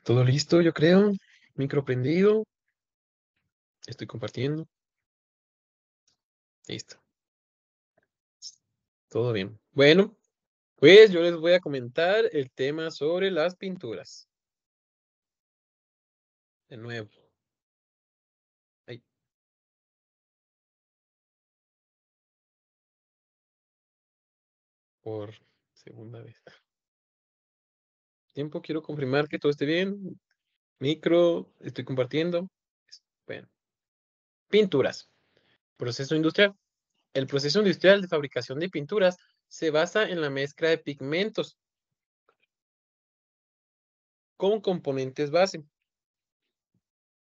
Todo listo, yo creo. Micro prendido. Estoy compartiendo. Listo. Todo bien. Bueno, pues yo les voy a comentar el tema sobre las pinturas. De nuevo. Ay, por segunda vez. Tiempo, quiero confirmar que todo esté bien. Micro, estoy compartiendo. Bueno, pinturas. Proceso industrial. El proceso industrial de fabricación de pinturas se basa en la mezcla de pigmentos con componentes base,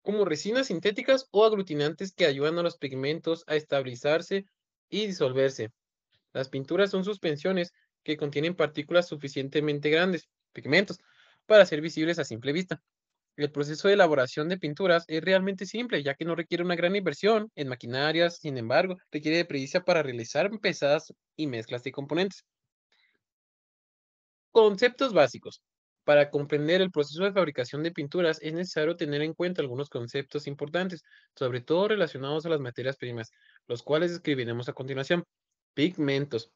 como resinas sintéticas o aglutinantes que ayudan a los pigmentos a estabilizarse y disolverse. Las pinturas son suspensiones que contienen partículas suficientemente grandes, pigmentos, para ser visibles a simple vista. El proceso de elaboración de pinturas es realmente simple, ya que no requiere una gran inversión en maquinarias, sin embargo, requiere de pericia para realizar pesadas y mezclas de componentes. Conceptos básicos. Para comprender el proceso de fabricación de pinturas es necesario tener en cuenta algunos conceptos importantes, sobre todo relacionados a las materias primas, los cuales describiremos a continuación. Pigmentos.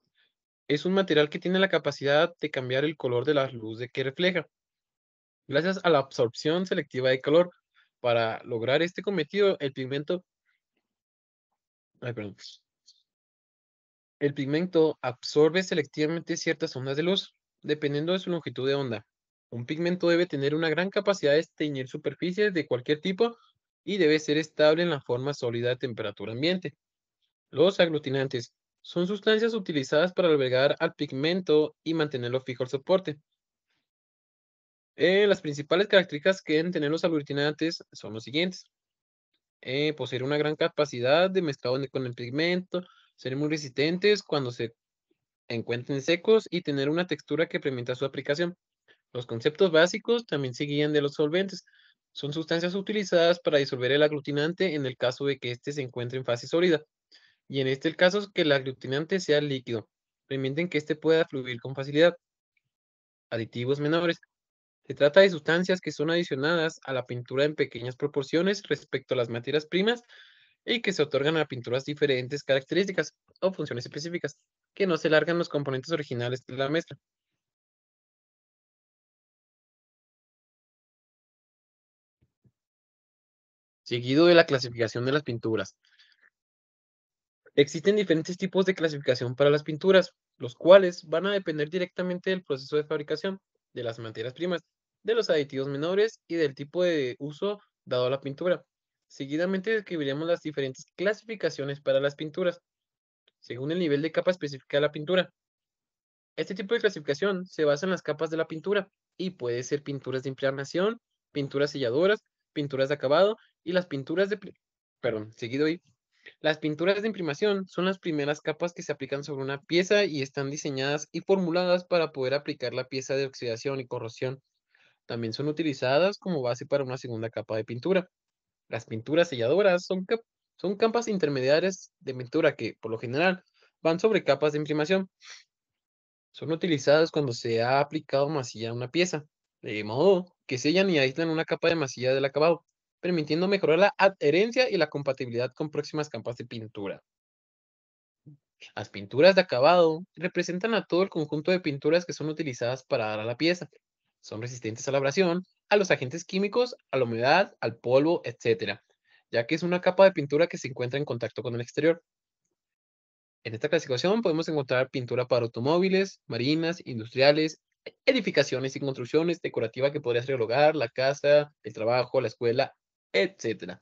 Es un material que tiene la capacidad de cambiar el color de la luz de que refleja, gracias a la absorción selectiva de calor. Para lograr este cometido, ay, perdón, el pigmento absorbe selectivamente ciertas ondas de luz, dependiendo de su longitud de onda. Un pigmento debe tener una gran capacidad de teñir superficies de cualquier tipo y debe ser estable en la forma sólida a temperatura ambiente. Los aglutinantes son sustancias utilizadas para albergar al pigmento y mantenerlo fijo al soporte. Las principales características que deben tener los aglutinantes son los siguientes. Poseer una gran capacidad de mezclado con el pigmento, ser muy resistentes cuando se encuentren secos y tener una textura que permita su aplicación. Los conceptos básicos también se guían de los solventes. Son sustancias utilizadas para disolver el aglutinante en el caso de que éste se encuentre en fase sólida. Y en este el caso es que el aglutinante sea líquido. Permiten que éste pueda fluir con facilidad. Aditivos menores. Se trata de sustancias que son adicionadas a la pintura en pequeñas proporciones respecto a las materias primas y que se otorgan a pinturas diferentes características o funciones específicas, que no se largan los componentes originales de la mezcla. Seguido de la clasificación de las pinturas. Existen diferentes tipos de clasificación para las pinturas, los cuales van a depender directamente del proceso de fabricación, de las materias primas, de los aditivos menores y del tipo de uso dado a la pintura. Seguidamente describiremos las diferentes clasificaciones para las pinturas, según el nivel de capa específica de la pintura. Este tipo de clasificación se basa en las capas de la pintura y puede ser pinturas de imprimación, pinturas selladoras, pinturas de acabado y las pinturas perdón, seguido ahí. Las pinturas de imprimación son las primeras capas que se aplican sobre una pieza y están diseñadas y formuladas para poder aplicar la pieza de oxidación y corrosión. También son utilizadas como base para una segunda capa de pintura. Las pinturas selladoras son capas intermediarias de pintura que, por lo general, van sobre capas de imprimación. Son utilizadas cuando se ha aplicado masilla a una pieza, de modo que sellan y aíslan una capa de masilla del acabado, permitiendo mejorar la adherencia y la compatibilidad con próximas capas de pintura. Las pinturas de acabado representan a todo el conjunto de pinturas que son utilizadas para dar a la pieza. Son resistentes a la abrasión, a los agentes químicos, a la humedad, al polvo, etcétera, ya que es una capa de pintura que se encuentra en contacto con el exterior. En esta clasificación podemos encontrar pintura para automóviles, marinas, industriales, edificaciones y construcciones, decorativa que podría ser el hogar, la casa, el trabajo, la escuela, etcétera.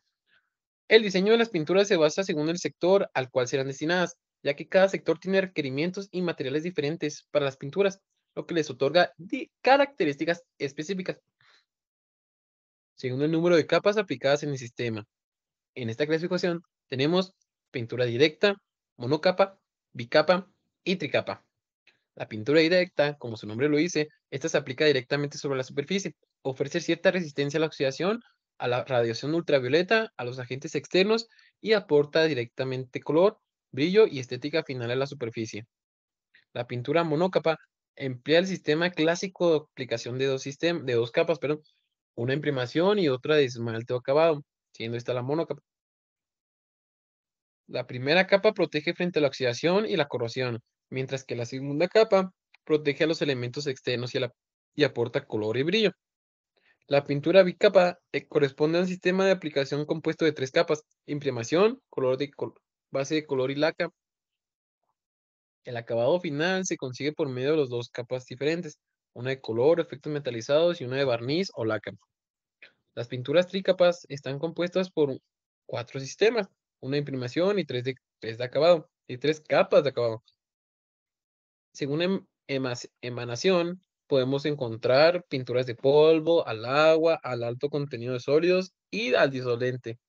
El diseño de las pinturas se basa según el sector al cual serán destinadas, ya que cada sector tiene requerimientos y materiales diferentes para las pinturas, lo que les otorga características específicas según el número de capas aplicadas en el sistema. En esta clasificación tenemos pintura directa, monocapa, bicapa y tricapa. La pintura directa, como su nombre lo dice, esta se aplica directamente sobre la superficie, ofrece cierta resistencia a la oxidación, a la radiación ultravioleta, a los agentes externos y aporta directamente color, brillo y estética final a la superficie. La pintura monocapa emplea el sistema clásico de aplicación de dos capas, perdón, una en primación y otra de esmalte o acabado, siendo esta la monocapa. La primera capa protege frente a la oxidación y la corrosión, mientras que la segunda capa protege a los elementos externos y aporta color y brillo. La pintura bicapa corresponde a un sistema de aplicación compuesto de tres capas: imprimación, base de color y laca. El acabado final se consigue por medio de las dos capas diferentes, una de color, efectos metalizados y una de barniz o laca. Las pinturas trícapas están compuestas por cuatro sistemas, una de imprimación y tres de acabado, y tres capas de acabado. Según emanación, podemos encontrar pinturas de polvo, al agua, al alto contenido de sólidos y al disolvente.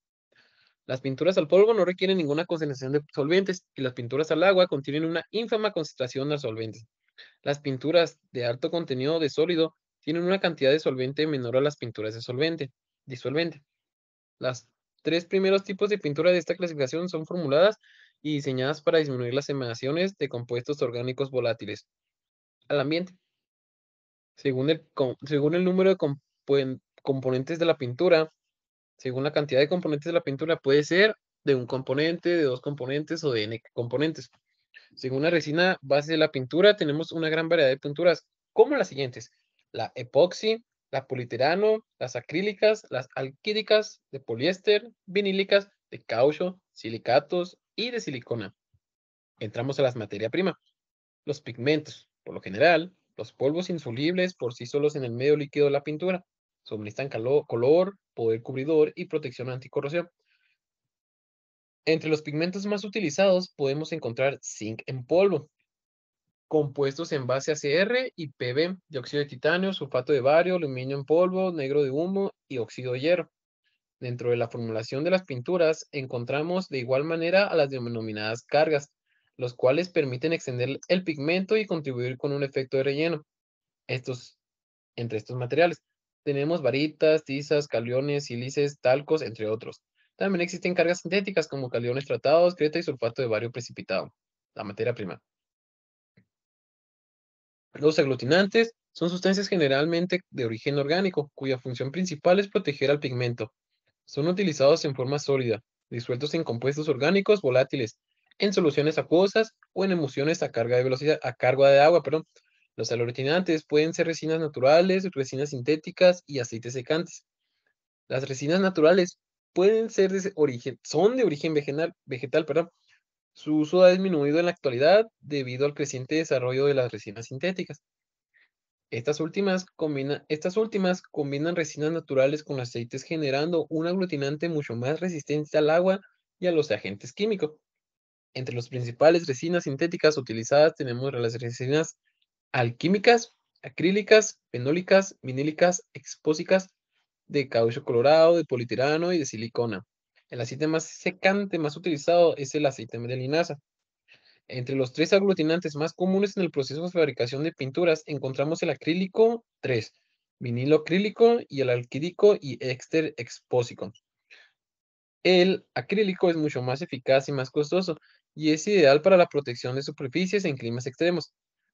Las pinturas al polvo no requieren ninguna concentración de solventes y las pinturas al agua contienen una ínfima concentración de solventes. Las pinturas de alto contenido de sólido tienen una cantidad de solvente menor a las pinturas de disolvente. Las tres primeros tipos de pintura de esta clasificación son formuladas y diseñadas para disminuir las emanaciones de compuestos orgánicos volátiles al ambiente. Según el número de componentes de la pintura, según la cantidad de componentes de la pintura, puede ser de un componente, de dos componentes o de n componentes. Según la resina base de la pintura, tenemos una gran variedad de pinturas, como las siguientes: la epoxi, la polietileno, las acrílicas, las alquídicas, de poliéster, vinílicas, de caucho, silicatos y de silicona. Entramos a las materias primas. Los pigmentos, por lo general, los polvos insolubles por sí solos en el medio líquido de la pintura, suministran color, poder cubridor y protección anticorrosión. Entre los pigmentos más utilizados podemos encontrar zinc en polvo, compuestos en base ACR y PB, dióxido de titanio, sulfato de bario, aluminio en polvo, negro de humo y óxido de hierro. Dentro de la formulación de las pinturas encontramos de igual manera a las denominadas cargas, los cuales permiten extender el pigmento y contribuir con un efecto de relleno. Estos, entre estos materiales tenemos varitas, tizas, caliones, sílices, talcos, entre otros. También existen cargas sintéticas como caliones tratados, creta y sulfato de bario precipitado, la materia prima. Los aglutinantes son sustancias generalmente de origen orgánico, cuya función principal es proteger al pigmento. Son utilizados en forma sólida, disueltos en compuestos orgánicos volátiles, en soluciones acuosas o en emulsiones a carga de agua, perdón. Los aglutinantes pueden ser resinas naturales, resinas sintéticas y aceites secantes. Las resinas naturales son de origen vegetal, perdón. Su uso ha disminuido en la actualidad debido al creciente desarrollo de las resinas sintéticas. Estas últimas combinan resinas naturales con aceites, generando un aglutinante mucho más resistente al agua y a los agentes químicos. Entre las principales resinas sintéticas utilizadas tenemos las resinas alquímicas, acrílicas, fenólicas, vinílicas, expósicas, de caucho colorado, de polietileno y de silicona. El aceite más secante más utilizado es el aceite de linaza. Entre los tres aglutinantes más comunes en el proceso de fabricación de pinturas encontramos el acrílico 3, vinilo acrílico y el alquídico y éster expósico. El acrílico es mucho más eficaz y más costoso y es ideal para la protección de superficies en climas extremos.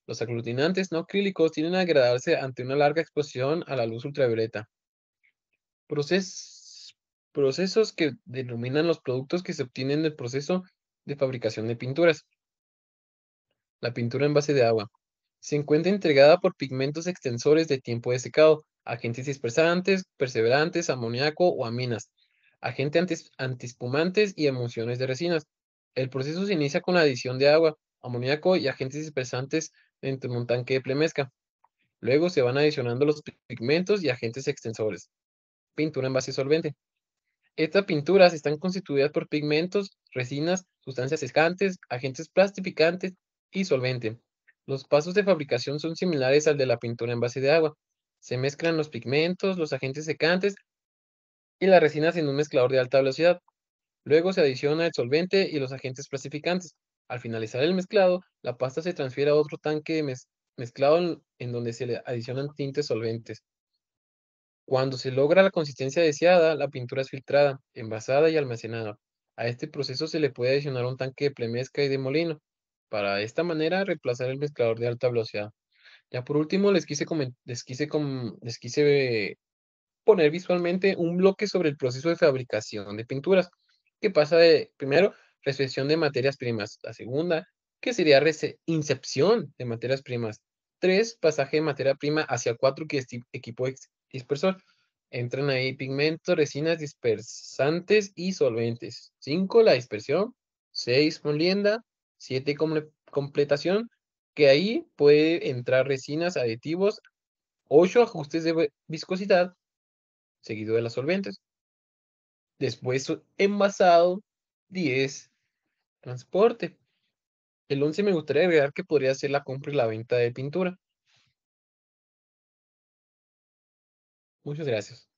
Los aglutinantes no acrílicos tienden a degradarse ante una larga exposición a la luz ultravioleta. Proces- Procesos que denominan los productos que se obtienen del proceso de fabricación de pinturas. La pintura en base de agua. Se encuentra integrada por pigmentos extensores de tiempo de secado, agentes dispersantes, perseverantes, amoníaco o aminas, agentes antiespumantes y emulsiones de resinas. El proceso se inicia con la adición de agua, amoníaco y agentes dispersantes dentro de un tanque de plemezca. Luego se van adicionando los pigmentos y agentes extensores. Pintura en base solvente. Estas pinturas están constituidas por pigmentos, resinas, sustancias secantes, agentes plastificantes y solvente. Los pasos de fabricación son similares al de la pintura en base de agua. Se mezclan los pigmentos, los agentes secantes y las resinas en un mezclador de alta velocidad. Luego se adiciona el solvente y los agentes plastificantes. Al finalizar el mezclado, la pasta se transfiere a otro tanque de mezclado en donde se le adicionan tintes solventes. Cuando se logra la consistencia deseada, la pintura es filtrada, envasada y almacenada. A este proceso se le puede adicionar un tanque de premezcla y de molino, para de esta manera reemplazar el mezclador de alta velocidad. Ya por último, les quise poner visualmente un bloque sobre el proceso de fabricación de pinturas, que pasa de, primero, recepción de materias primas. La segunda, que sería incepción de materias primas. Tres, pasaje de materia prima hacia cuatro, que es equipo dispersor. Entran ahí pigmentos, resinas, dispersantes y solventes. Cinco, la dispersión. Seis, molienda. Siete, completación, que ahí puede entrar resinas, aditivos. Ocho, ajustes de viscosidad, seguido de las solventes. Después envasado. 10, transporte. El 11 me gustaría agregar que podría ser la compra y la venta de pintura. Muchas gracias.